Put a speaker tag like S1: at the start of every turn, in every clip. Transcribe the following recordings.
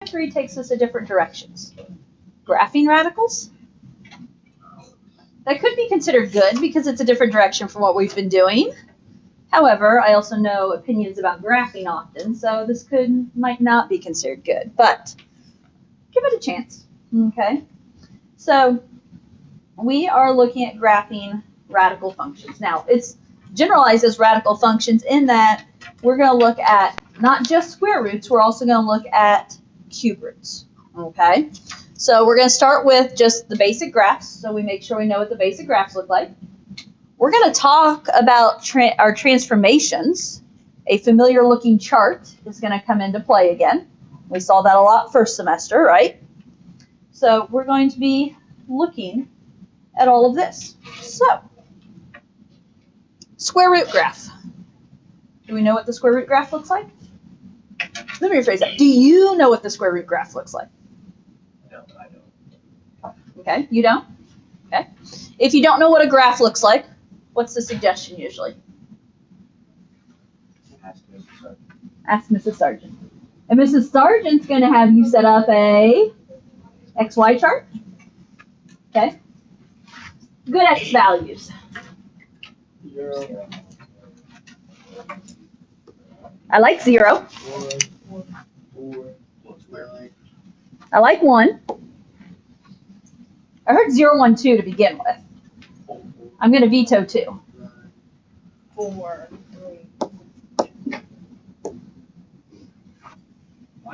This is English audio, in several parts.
S1: number 3 takes us in different directions. Graphing radicals. That could be considered good because it's a different direction from what we've been doing. However, I also know opinions about graphing often, so this might not be considered good, but give it a chance. Okay, so we are looking at graphing radical functions. Now, it's generalized as radical functions in that we're going to look at not just square roots, we're also going to look at cube roots. Okay, so we're going to start with just the basic graphs, so we make sure we know what the basic graphs look like. We're going to talk about our transformations. A familiar looking chart is going to come into play again. We saw that a lot first semester, right? So we're going to be looking at all of this. So, square root graph. Do we know what the square root graph looks like? Let me rephrase that. Do you know what the square root graph looks like?
S2: No, I don't.
S1: Okay, you don't? Okay. If you don't know what a graph looks like, what's the suggestion usually? Ask Mrs. Sargent. And Mrs. Sargent's going to have you set up a XY chart. Okay. Good X values.
S2: 0.
S1: I like 0.
S2: 4.
S1: I like 1. I heard 0, 1, 2 to begin with. I'm going to veto 2.
S3: 4, 3.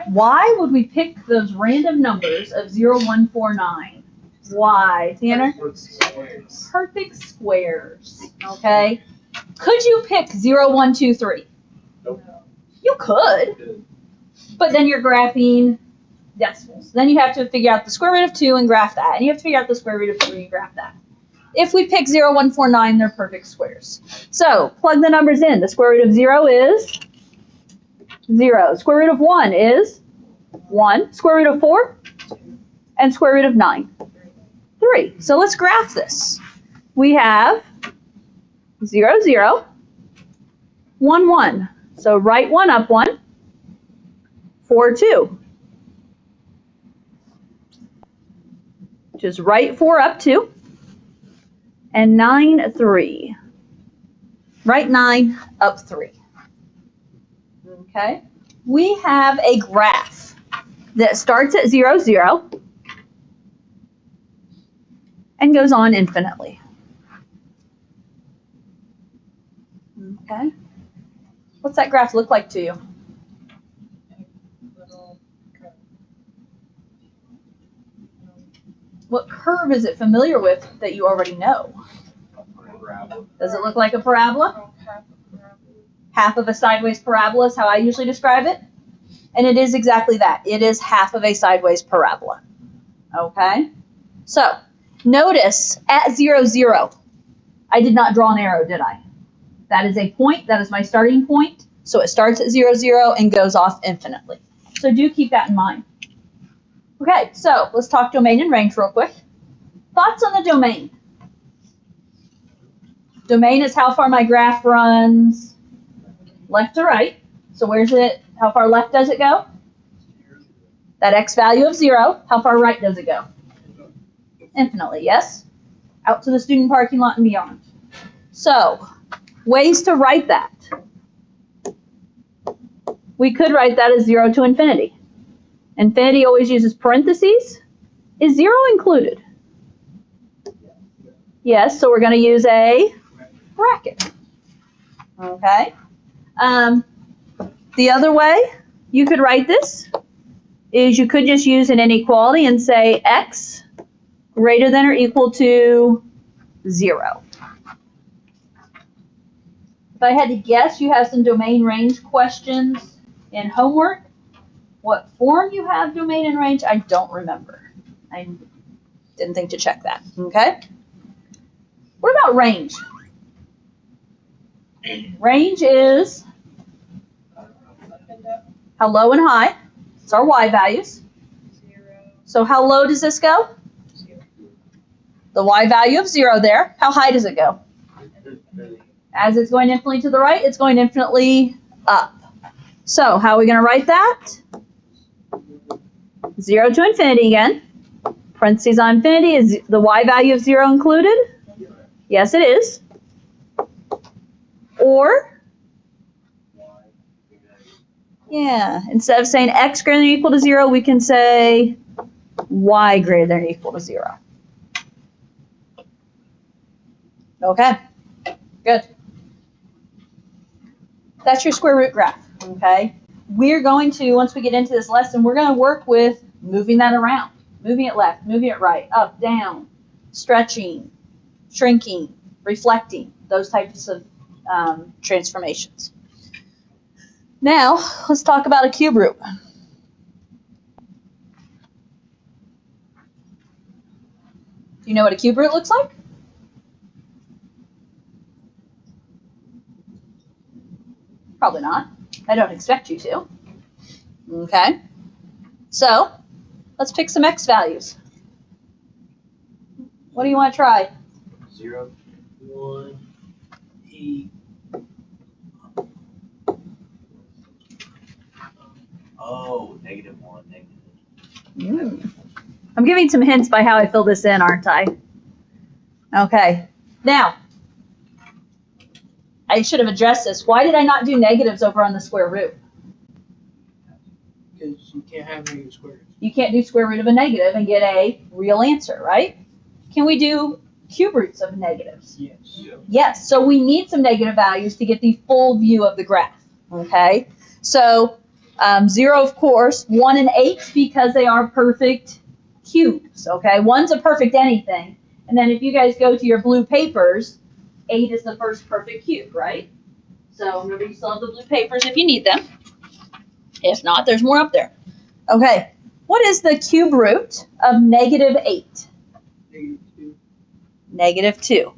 S1: Why would we pick those random numbers of 0, 1, 4, 9? Why, Tanner? Perfect squares. Okay. Could you pick 0, 1, 2, 3?
S2: Nope.
S1: You could. But then you're graphing decimals. Then you have to figure out the square root of 2 and graph that. And you have to figure out the square root of 3 and graph that. If we pick 0, 1, 4, 9, they're perfect squares. So plug the numbers in. The square root of 0 is 0. Square root of 1 is 1. Square root of 4 and square root of 9. 3. So let's graph this. We have 0, 0, 1, 1. So right 1, up 1, 4, 2. Which is right 4, up 2. And 9, 3. Right 9, up 3. Okay. We have a graph that starts at 0, 0 and goes on infinitely. Okay. What's that graph look like to you? What curve is it familiar with that you already know? Does it look like a parabola? Half of a sideways parabola is how I usually describe it. And it is exactly that. It is half of a sideways parabola. Okay? So, notice at 0, 0, I did not draw an arrow, did I? That is a point. That is my starting point. So it starts at 0, 0 and goes off infinitely. So do keep that in mind. Okay, so let's talk domain and range real quick. Thoughts on the domain? Domain is how far my graph runs left to right. So where's it? How far left does it go? That x value of 0. How far right does it go? Infinitely, yes? Out to the student parking lot and beyond. So, ways to write that. We could write that as 0 to infinity. Infinity always uses parentheses. Is 0 included? Yes, so we're going to use a bracket. Okay. The other way you could write this is you could just use an inequality and say x greater than or equal to 0. If I had to guess, you have some domain range questions in homework. What form you have domain and range, I don't remember. I didn't think to check that. Okay. What about range? Range is how low and high. It's our y values.
S3: 0.
S1: So how low does this go?
S3: 0.
S1: The y value of 0 there. How high does it go? As it's going infinitely to the right, it's going infinitely up. So how are we going to write that? 0 to infinity again. Parentheses on infinity, is the y value of 0 included? Yes, it is. Or, yeah, instead of saying x greater than or equal to 0, we can say y greater than or equal to 0. Okay, good. That's your square root graph, okay? We're going to, once we get into this lesson, we're going to work with moving that around, moving it left, moving it right, up, down, stretching, shrinking, reflecting, those types of transformations. Now, let's talk about a cube root. Do you know what a cube root looks like? Probably not. I don't expect you to. Okay. So, let's pick some x values. What do you want to try?
S2: 0, 1, 8. Oh, -1, negative.
S1: I'm giving some hints by how I fill this in, aren't I? Okay. Now, I should have addressed this. Why did I not do negatives over on the square root?
S2: Because you can't have negative squares.
S1: You can't do square root of a negative and get a real answer, right? Can we do cube roots of negatives?
S2: Yes. Yeah.
S1: Yes, so we need some negative values to get the full view of the graph, okay? So 0, of course, 1 and 8 because they are perfect cubes, okay? 1's a perfect anything, and then if you guys go to your blue papers, 8 is the first perfect cube, right? So remember, you still have the blue papers if you need them. If not, there's more up there. Okay, what is the cube root of -8?
S2: -2.
S1: -2.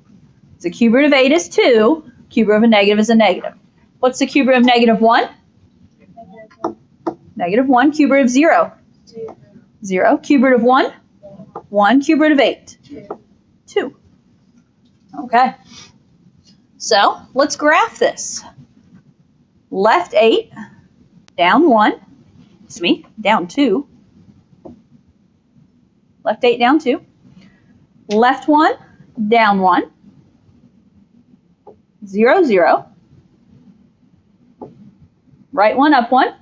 S1: The cube root of 8 is 2. Cube root of a negative is a negative. What's the cube root of -1? -1. Cube root of 0? 0. Cube root of 1? 1. Cube root of 8? 2. Okay. So let's graph this. Left 8, down 1. Excuse me, down 2. Left 8, down 2. Left 1, down 1. 0, 0. Right 1, up 1.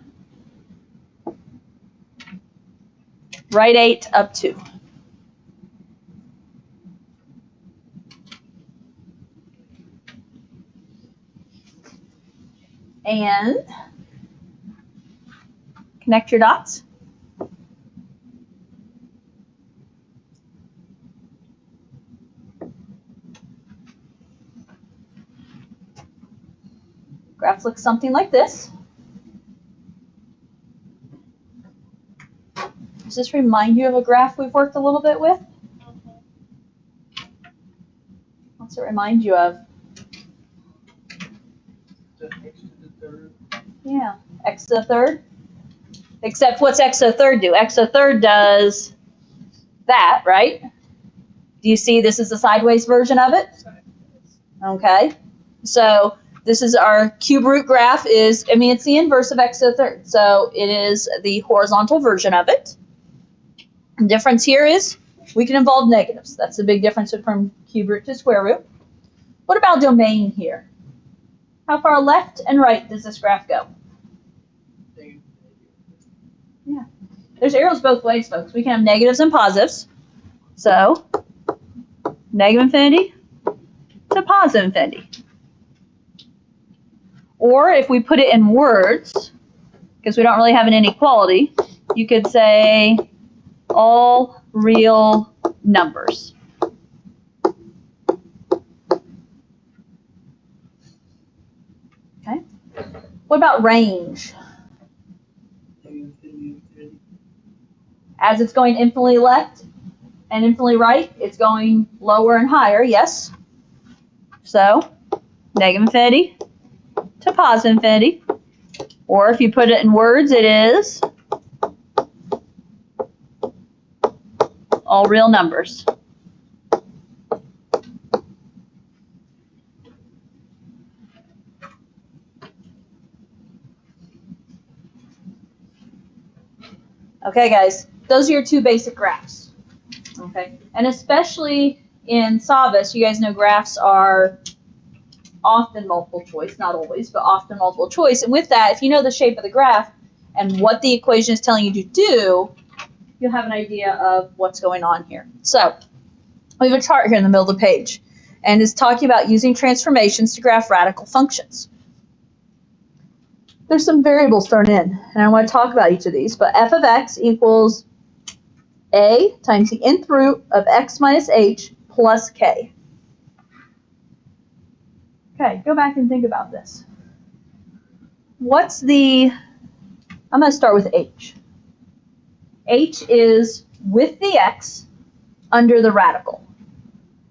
S1: Right 8, up 2. And connect your dots. Graph looks something like this. Does this remind you of a graph we've worked a little bit with? What's it remind you of?
S2: The x to the third.
S1: Yeah, x to the third. Except what's x to the third do? X to the third does that, right? Do you see this is the sideways version of it? Okay. So this is our cube root graph is, I mean, it's the inverse of x to the third. So it is the horizontal version of it. The difference here is we can involve negatives. That's the big difference from cube root to square root. What about domain here? How far left and right does this graph go? Yeah. There's arrows both ways, folks. We can have negatives and positives. So, negative infinity to positive infinity. Or if we put it in words, because we don't really have an inequality, you could say all real numbers. Okay. What about range? As it's going infinitely left and infinitely right, it's going lower and higher, yes? So, negative infinity to positive infinity. Or if you put it in words, it is all real numbers. Okay, guys, those are your two basic graphs. Okay, and especially in Savas, you guys know graphs are often multiple choice, not always, but often multiple choice. And with that, if you know the shape of the graph and what the equation is telling you to do, you'll have an idea of what's going on here. So we have a chart here in the middle of the page, and it's talking about using transformations to graph radical functions. There's some variables thrown in, and I want to talk about each of these, but f of x equals a times the nth root of x minus h plus k. Okay, go back and think about this. I'm going to start with h. H is with the x under the radical.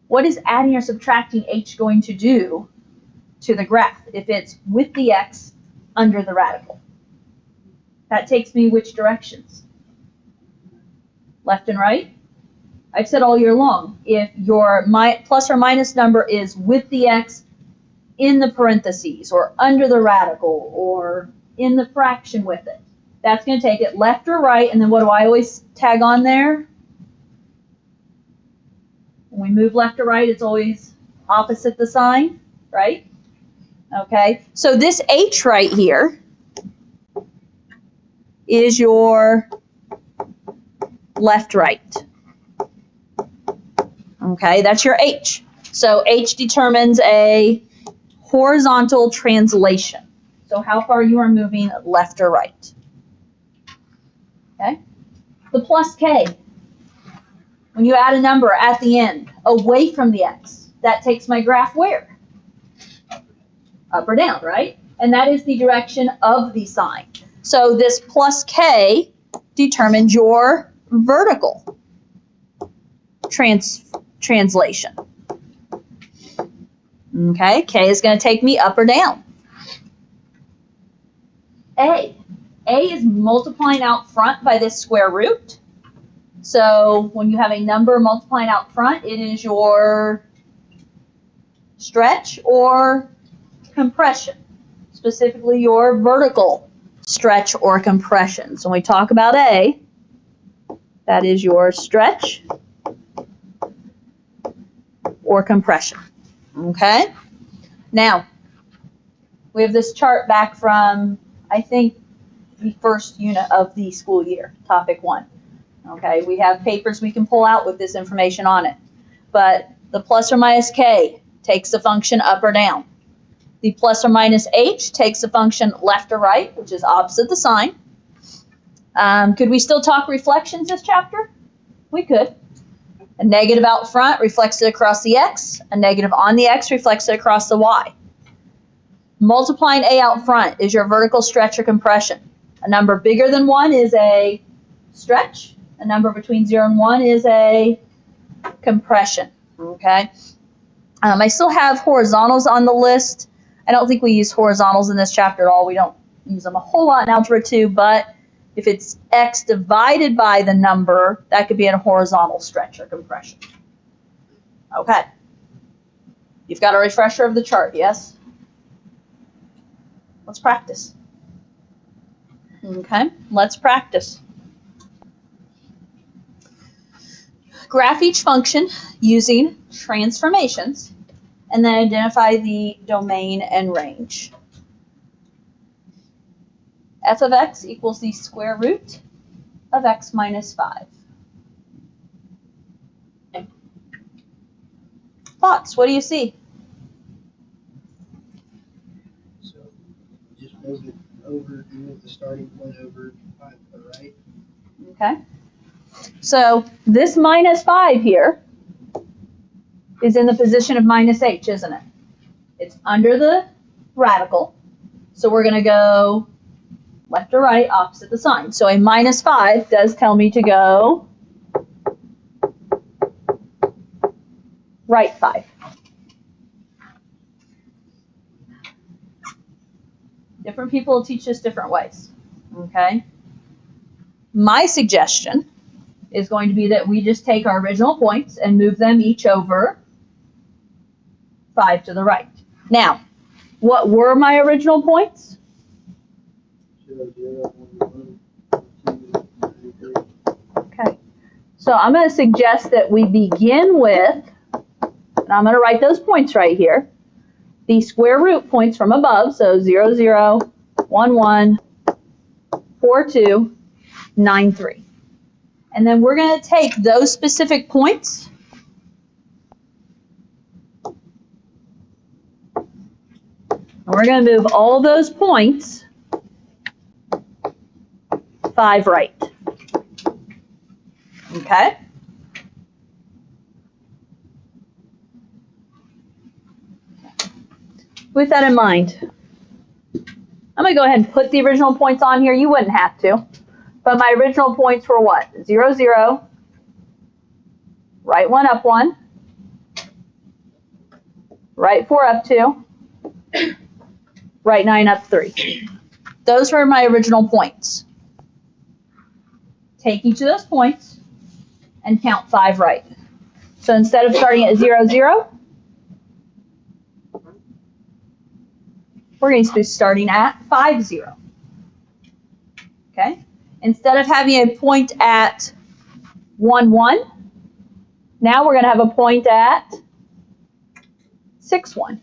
S1: What is adding or subtracting h going to do to the graph if it's with the x under the radical? That takes me which directions? Left and right? I've said all year long, if your plus or minus number is with the x in the parentheses or under the radical or in the fraction with it, that's going to take it left or right, and then what do I always tag on there? When we move left or right, it's always opposite the sign, right? Okay, so this h right here is your left-right. Okay, that's your h. So h determines a horizontal translation. So how far you are moving left or right. Okay, the plus k. When you add a number at the end, away from the x, that takes my graph where? Up or down, right? And that is the direction of the sign. So this plus k determines your vertical translation. Okay, k is going to take me up or down. A is multiplying out front by this square root. So when you have a number multiplying out front, it is your stretch or compression, specifically your vertical stretch or compression. So when we talk about A, that is your stretch or compression. Okay? Now, we have this chart back from, I think, the first unit of the school year, topic 1. Okay, we have papers we can pull out with this information on it. But the plus or minus k takes the function up or down. The plus or minus h takes the function left or right, which is opposite the sign. Could we still talk reflections this chapter? We could. A negative out front reflects it across the x. A negative on the x reflects it across the y. Multiplying a out front is your vertical stretch or compression. A number bigger than 1 is a stretch. A number between 0 and 1 is a compression. Okay. I still have horizontals on the list. I don't think we use horizontals in this chapter at all. We don't use them a whole lot in Algebra 2, but if it's x divided by the number, that could be a horizontal stretch or compression. Okay. You've got a refresher of the chart, yes? Let's practice. Okay, let's practice. Graph each function using transformations, and then identify the domain and range. F of x equals the square root of x minus 5. Thoughts? What do you see?
S4: So just move it over, move the starting point over 5 to the right.
S1: Okay. So this minus 5 here is in the position of minus h, isn't it? It's under the radical. So we're going to go left or right, opposite the sign. So a minus 5 does tell me to go right 5. Different people will teach this different ways. Okay? My suggestion is going to be that we just take our original points and move them each over 5 to the right. Now, what were my original points?
S4: 0, 0, 1, 1, 2, 3.
S1: So I'm going to suggest that we begin with, and I'm going to write those points right here, the square root points from above, so 0, 0, 1, 1, 4, 2, 9, 3. And then we're going to take those specific points and we're going to move all those points 5 right. Okay? With that in mind, I'm going to go ahead and put the original points on here. You wouldn't have to. But my original points were what? 0, 0, right 1, up 1, right 4, up 2, right 9, up 3. Those were my original points. Take each of those points and count 5 right. So instead of starting at 0, 0, we're going to be starting at 5, 0. Okay? Instead of having a point at 1, 1, now we're going to have a point at 6, 1.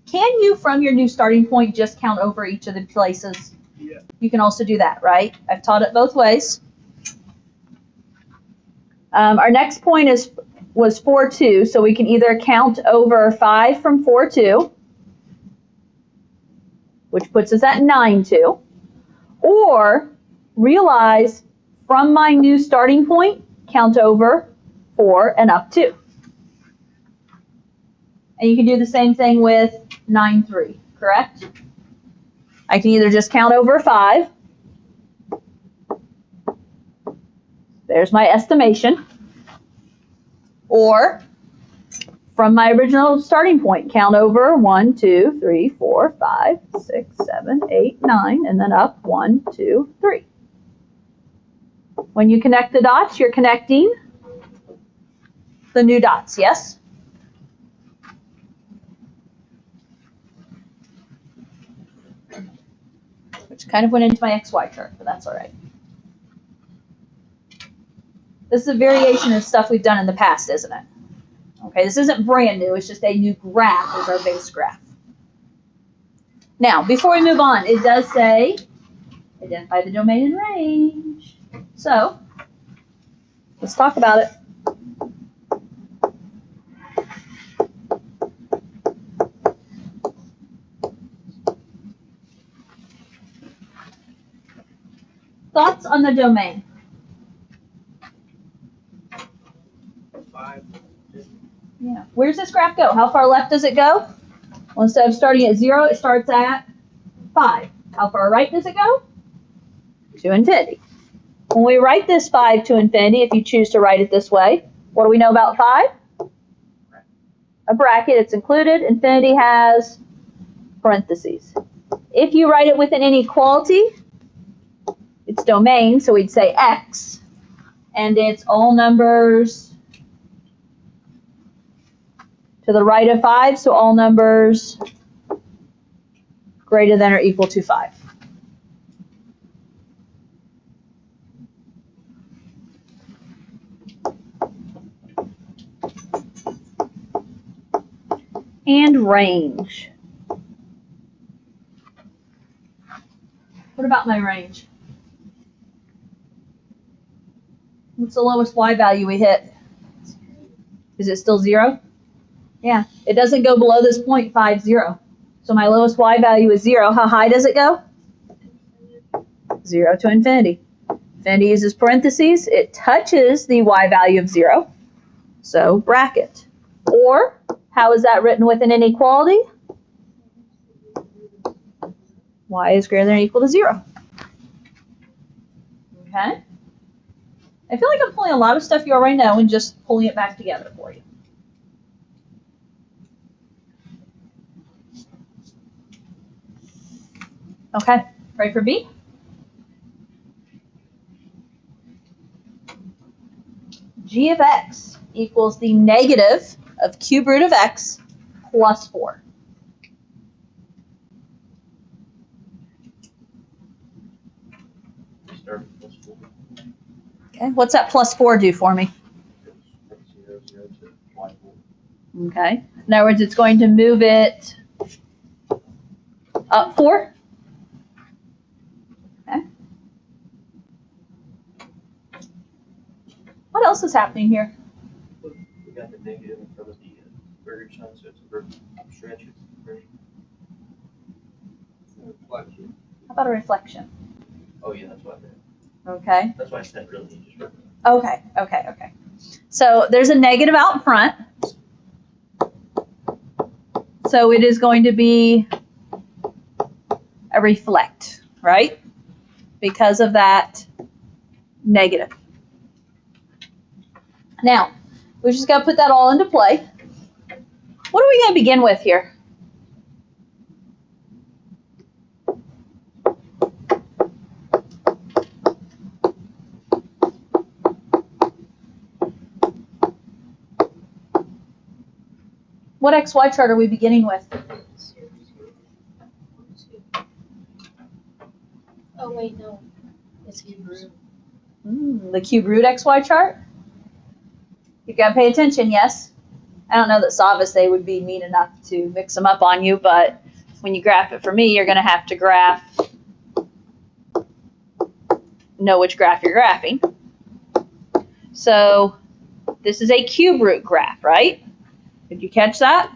S1: Can you, from your new starting point, just count over each of the places?
S4: Yeah.
S1: You can also do that, right? I've taught it both ways. Our next point was 4, 2, so we can either count over 5 from 4, 2, which puts us at 9, 2, or realize from my new starting point, count over 4 and up 2. And you can do the same thing with 9, 3, correct? I can either just count over 5. There's my estimation. Or from my original starting point, count over 1, 2, 3, 4, 5, 6, 7, 8, 9, and then up 1, 2, 3. When you connect the dots, you're connecting the new dots, yes? Which kind of went into my XY chart, but that's all right. This is a variation of stuff we've done in the past, isn't it? Okay, this isn't brand new, it's just a new graph as our base graph. Now, before we move on, it does say, identify the domain and range. So, let's talk about it. Thoughts on the domain?
S2: 5.
S1: Yeah. Where's this graph go? How far left does it go? Well, instead of starting at 0, it starts at 5. How far right does it go? To infinity. When we write this 5 to infinity, if you choose to write it this way, what do we know about 5? A bracket, it's included. Infinity has parentheses. If you write it with an inequality, it's domain, so we'd say x, and it's all numbers to the right of 5, so all numbers greater than or equal to 5. And range. What about my range? What's the lowest y value we hit? Is it still 0? Yeah, it doesn't go below this point 5, 0. So my lowest y value is 0. How high does it go? 0 to infinity. Infinity uses parentheses. It touches the y value of 0. So bracket. Or, how is that written with an inequality? Y is greater than or equal to 0. Okay? I feel like I'm pulling a lot of stuff you already know and just pulling it back together for you. Okay, ready for B? G of x equals the negative of cube root of x plus 4.
S2: Start with +4.
S1: Okay, what's that +4 do for me?
S2: 0, 0 to y4.
S1: Okay, in other words, it's going to move it up 4. Okay. What else is happening here?
S2: We got the negative in front of the burger sign, so it's a vertical stretch.
S4: Reflection.
S1: How about a reflection?
S2: Oh, yeah, that's what I meant.
S1: Okay.
S2: That's why I said really. Just wrote
S1: Okay, okay, okay. So there's a negative out in front. So it is going to be a reflect, right? Because of that negative. Now, we just got to put that all into play. What are we going to begin with here? What XY chart are we beginning with?
S3: Oh, wait, no. It's Hebrew.
S1: The cube root XY chart? You've got to pay attention, yes? I don't know that Savas, they would be mean enough to mix them up on you, but when you graph it for me, you're going to have to know which graph you're graphing. So this is a cube root graph, right? Did you catch that?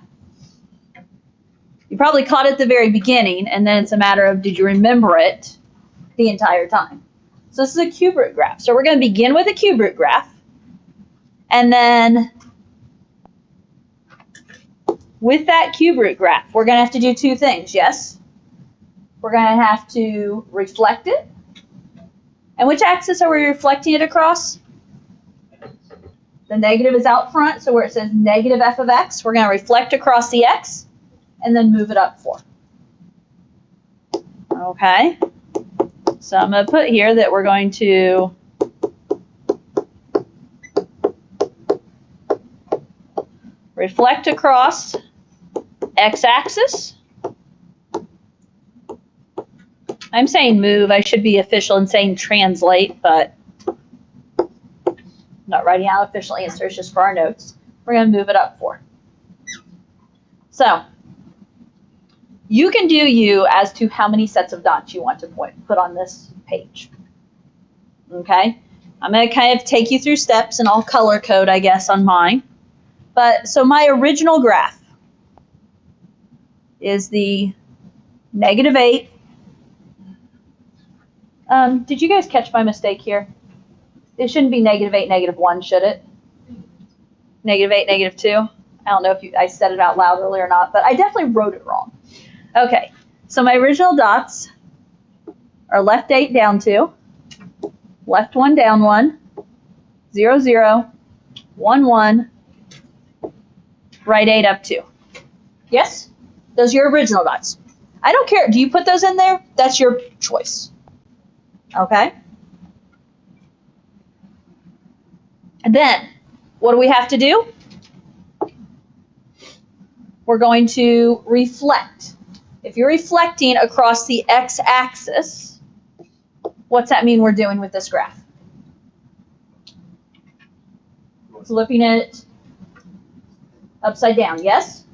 S1: You probably caught it at the very beginning, and then it's a matter of did you remember it the entire time. So this is a cube root graph. So we're going to begin with a cube root graph, and then with that cube root graph, we're going to have to do two things, yes? We're going to have to reflect it. And which axis are we reflecting it across? The negative is out front, so where it says negative f of x, we're going to reflect across the x and then move it up 4. Okay? So I'm going to put here that we're going to reflect across x-axis. I'm saying move. I should be official and saying translate, but I'm not writing out official answers just for our notes. We're going to move it up 4. So you can do you as to how many sets of dots you want to put on this page. Okay? I'm going to kind of take you through steps, and I'll color code, I guess, on mine. But so my original graph is the -8. Did you guys catch my mistake here? It shouldn't be -8, -1, should it? -8, -2. I don't know if I said it out loud earlier or not, but I definitely wrote it wrong. Okay, so my original dots are left 8 down 2, left 1 down 1, 0, 0, 1, 1, right 8 up 2. Yes? Those are your original dots. I don't care. Do you put those in there? That's your choice. Okay? And then, what do we have to do? We're going to reflect. If you're reflecting across the x-axis, what's that mean we're doing with this graph? Flipping it upside down, yes?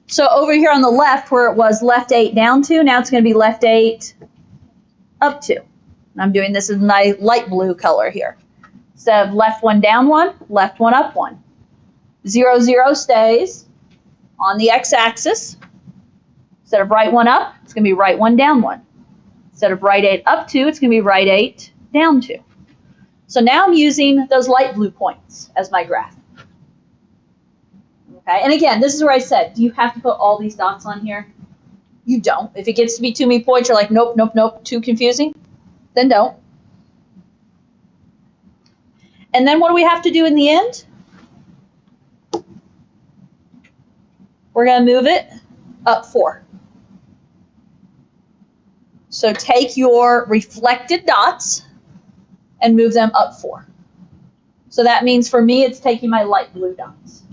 S1: So over here on the left, where it was left 8 down 2, now it's going to be left 8 up 2. And I'm doing this in my light blue color here. Instead of left 1 down 1, left 1 up 1. 0, 0 stays on the x-axis. Instead of right 1 up, it's going to be right 1 down 1. Instead of right 8 up 2, it's going to be right 8 down 2. So now I'm using those light blue points as my graph. Okay, and again, this is where I said, do you have to put all these dots on here? You don't. If it gets to be too many points, you're like, nope, nope, nope, too confusing, then don't. And then what do we have to do in the end? We're going to move it up 4. So take your reflected dots and move them up 4. So that means for me, it's taking my light blue dots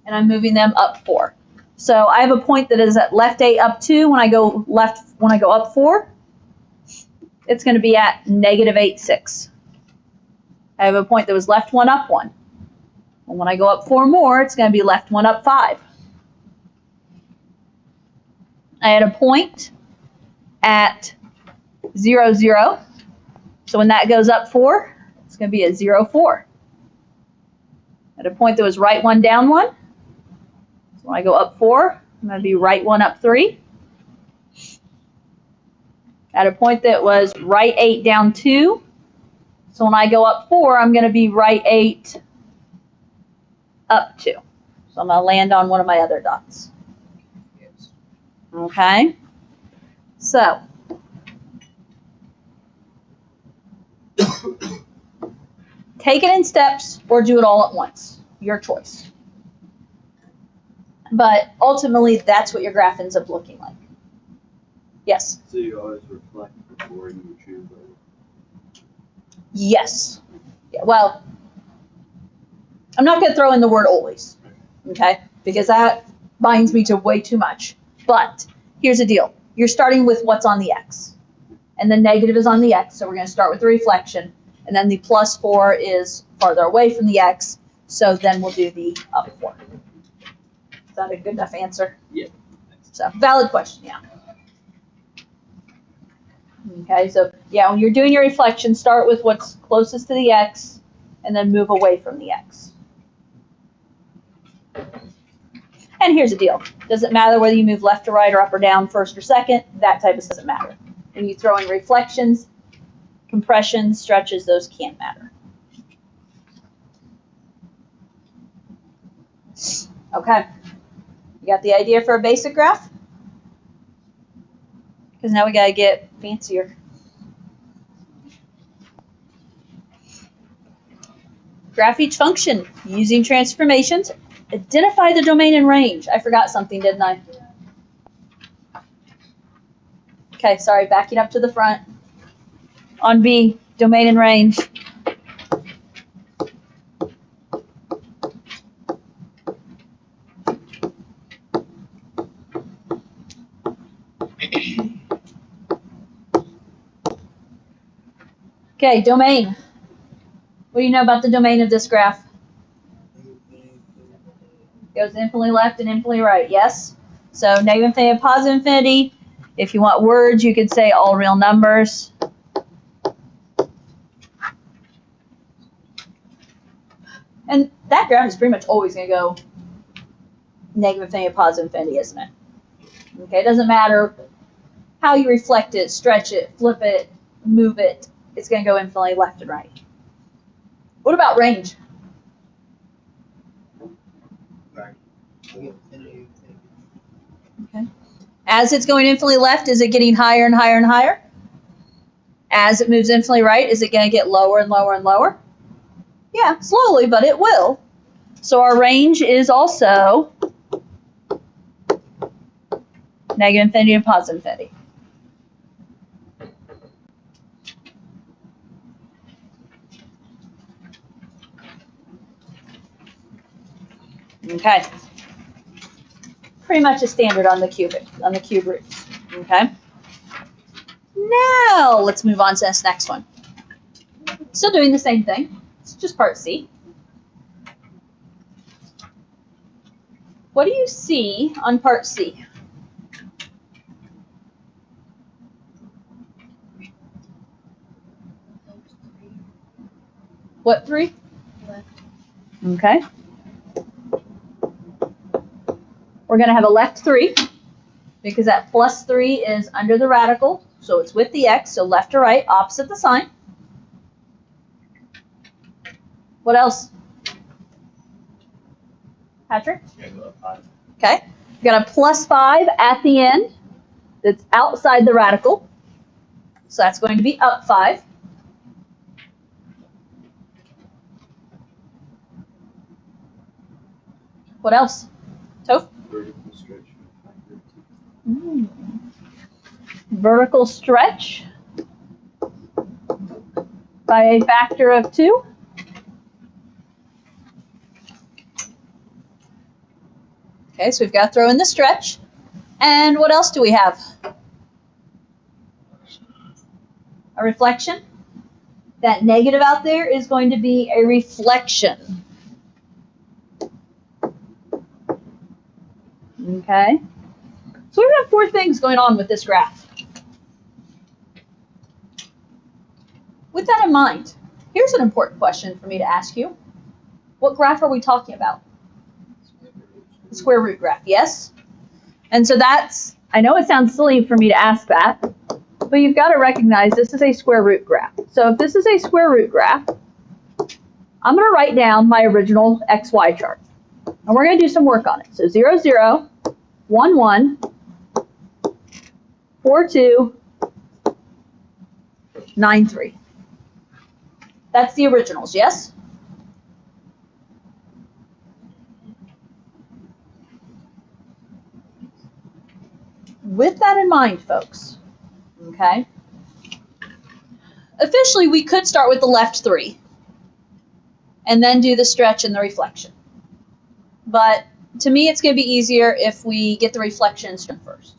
S1: and I'm moving them up 4. So I have a point that is at left 8 up 2. When I go up 4, it's going to be at -8, 6. I have a point that was left 1 up 1. And when I go up 4 more, it's going to be left 1 up 5. I had a point at 0, 0. So when that goes up 4, it's going to be a 0, 4. At a point that was right 1 down 1. So when I go up 4, I'm going to be right 1 up 3. At a point that was right 8 down 2. So when I go up 4, I'm going to be right 8 up 2. So I'm going to land on one of my other dots.
S4: Yes.
S1: Okay? So, take it in steps or do it all at once. Your choice. But ultimately, that's what your graph ends up looking like. Yes?
S5: So you always reflect before you choose it?
S1: Yes. Yeah, well, I'm not going to throw in the word always, okay? Because that binds me to way too much. But here's the deal. You're starting with what's on the x. And the negative is on the x, so we're going to start with the reflection. And then the plus 4 is farther away from the x, so then we'll do the up 4. Is that a good enough answer?
S5: Yeah.
S1: So, valid question, yeah. Okay, so yeah, when you're doing your reflection, start with what's closest to the x, and then move away from the x. And here's the deal. Doesn't matter whether you move left or right or up or down, first or second, that type of doesn't matter. When you throw in reflections, compressions, stretches, those can't matter. Okay, you got the idea for a basic graph? Because now we gotta get fancier. Graph each function using transformations. Identify the domain and range. I forgot something, didn't I? Okay, sorry, backing up to the front. On B, domain and range. Okay, domain. What do you know about the domain of this graph? Goes infinitely left and infinitely right, yes? So negative infinity and positive infinity. If you want words, you could say all real numbers. And that graph is pretty much always going to go negative infinity and positive infinity, isn't it? Okay, it doesn't matter how you reflect it, stretch it, flip it, move it. It's going to go infinitely left and right. What about range?
S4: Right. I get infinity.
S1: Okay. As it's going infinitely left, is it getting higher and higher and higher? As it moves infinitely right, is it going to get lower and lower and lower? Yeah, slowly, but it will. So our range is also negative infinity and positive infinity. Okay. Pretty much a standard on the cube roots. Okay. Now let's move on to this next one. Still doing the same thing. It's just part C. What do you see on part C? What 3?
S3: Left.
S1: Okay. We're going to have a left 3 because that plus 3 is under the radical, so it's with the x, so left or right, opposite the sign. What else? Patrick?
S2: Yeah, go up 5.
S1: Okay. We've got a plus 5 at the end that's outside the radical, so that's going to be up 5. What else? Toph?
S5: Vertical stretch.
S1: Vertical stretch by a factor of 2. Okay, so we've got to throw in the stretch. And what else do we have? A reflection? That negative out there is going to be a reflection. Okay? So we have 4 things going on with this graph. With that in mind, here's an important question for me to ask you. What graph are we talking about? The square root graph, yes? And so that's, I know it sounds silly for me to ask that, but you've got to recognize this is a square root graph. So if this is a square root graph, I'm going to write down my original XY chart. And we're going to do some work on it. So 0, 0, 1, 1, 4, 2, 9, 3. That's the originals, yes? With that in mind, folks, okay, officially we could start with the left 3 and then do the stretch and the reflection. But to me, it's going to be easier if we get the reflection first.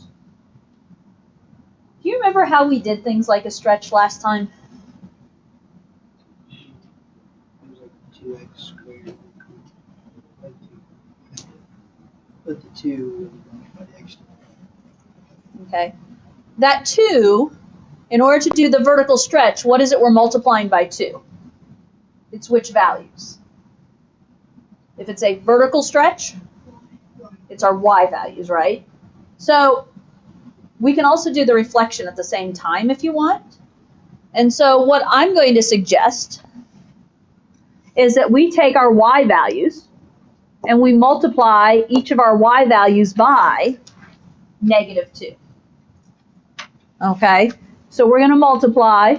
S1: Do you remember how we did things like a stretch last time?
S4: It was like 2x squared. Put the 2 by the x.
S1: Okay. That 2, in order to do the vertical stretch, what is it we're multiplying by 2? It's which values? If it's a vertical stretch, it's our y values, right? So we can also do the reflection at the same time if you want. And so what I'm going to suggest is that we take our y values and we multiply each of our y values by -2. Okay, so we're going to multiply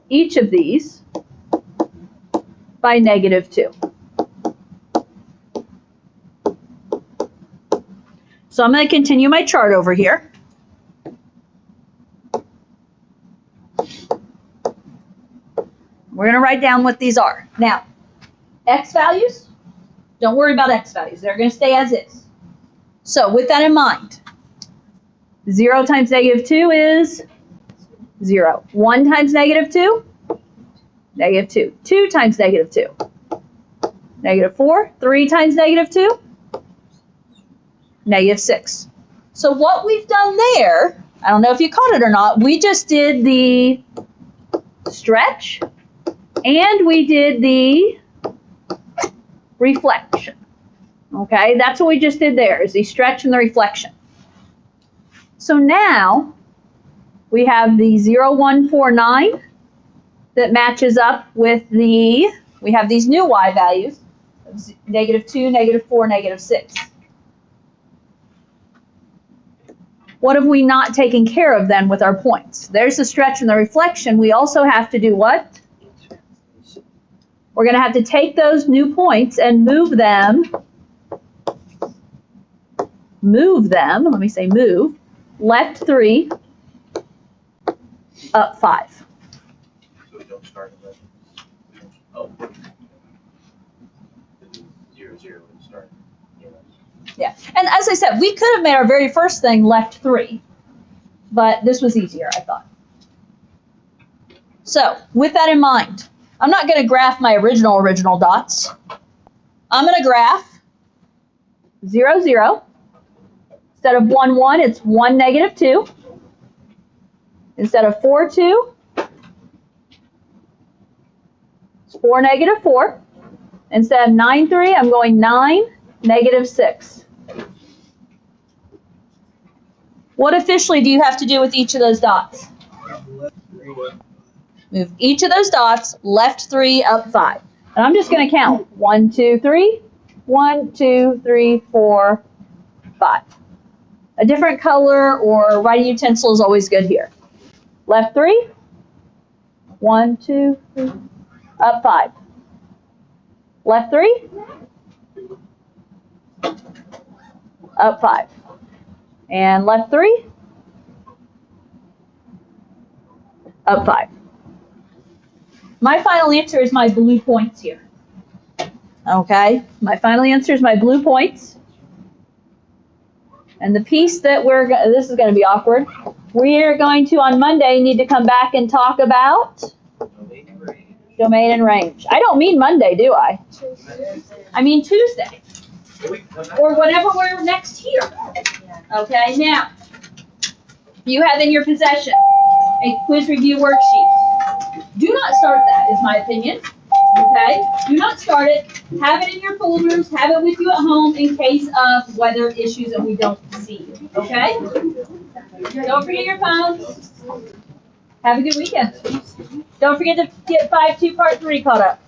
S1: each of these by -2. So I'm going to continue my chart over here. We're going to write down what these are. Now, x values, don't worry about x values. They're going to stay as is. So with that in mind, 0 times -2 is 0. 1 times -2, -2. 2 times -2, -4. 3 times -2, -6. So what we've done there, I don't know if you caught it or not, we just did the stretch and we did the reflection. Okay, that's what we just did there, is the stretch and the reflection. So now we have the 0, 1, 4, 9 that matches up with the, we have these new y values of -2, -4, -6. What have we not taken care of then with our points? There's the stretch and the reflection. We also have to do what? We're going to have to take those new points and move them, let me say move, left 3, up 5.
S2: So we don't start at that. Oh. 0, 0 and start.
S1: Yeah, and as I said, we could have made our very first thing left 3, but this was easier, I thought. So, with that in mind, I'm not going to graph my original dots. I'm going to graph 0, 0. Instead of 1, 1, it's 1, -2. Instead of 4, 2, it's 4, -4. Instead of 9, 3, I'm going 9, -6. What officially do you have to do with each of those dots? Move each of those dots left 3 up 5. And I'm just going to count 1, 2, 3, 1, 2, 3, 4, 5. A different color or writing utensil is always good here. Left 3, 1, 2, 3, up 5. Left 3, up 5. And left 3, up 5. My final answer is my blue points here. Okay, my final answer is my blue points. And the piece that this is going to be awkward. We're going to, on Monday, need to come back and talk about
S2: Domain and range.
S1: domain and range. I don't mean Monday, do I? I mean Tuesday,
S2: Can we come back?
S1: or whenever we're next here. Okay, now, you have in your possession a quiz review worksheet. Do not start that, is my opinion. Okay? Do not start it. Have it in your folders. Have it with you at home in case of weather issues and we don't see you. Okay? Don't forget your phones. Have a good weekend. Don't forget to get 5-2 Part 3 caught up.